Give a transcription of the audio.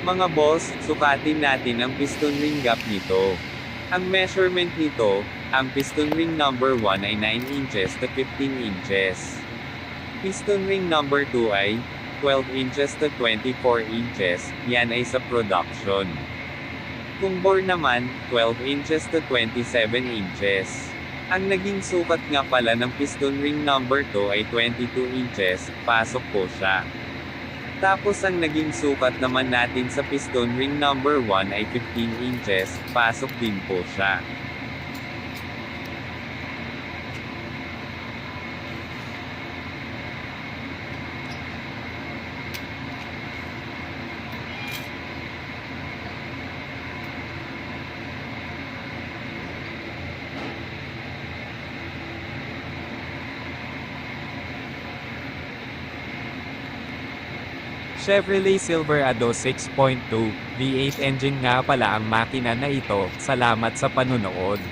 Mga boss, sukatin natin ang piston ring gap nito. Ang measurement nito, ang piston ring number 1 ay 9 inches to 15 inches. Piston ring number 2 ay 12 inches to 24 inches, yan ay sa production. Kung bore naman, 12 inches to 27 inches. Ang naging sukat nga pala ng piston ring number 2 ay 22 inches, pasok po siya. Tapos ang naging sukat naman natin sa piston ring number 1 ay 15 inches, pasok din po siya. Chevrolet Silverado 6.2 V8 engine nga pala ang makina na ito. Salamat sa panunood.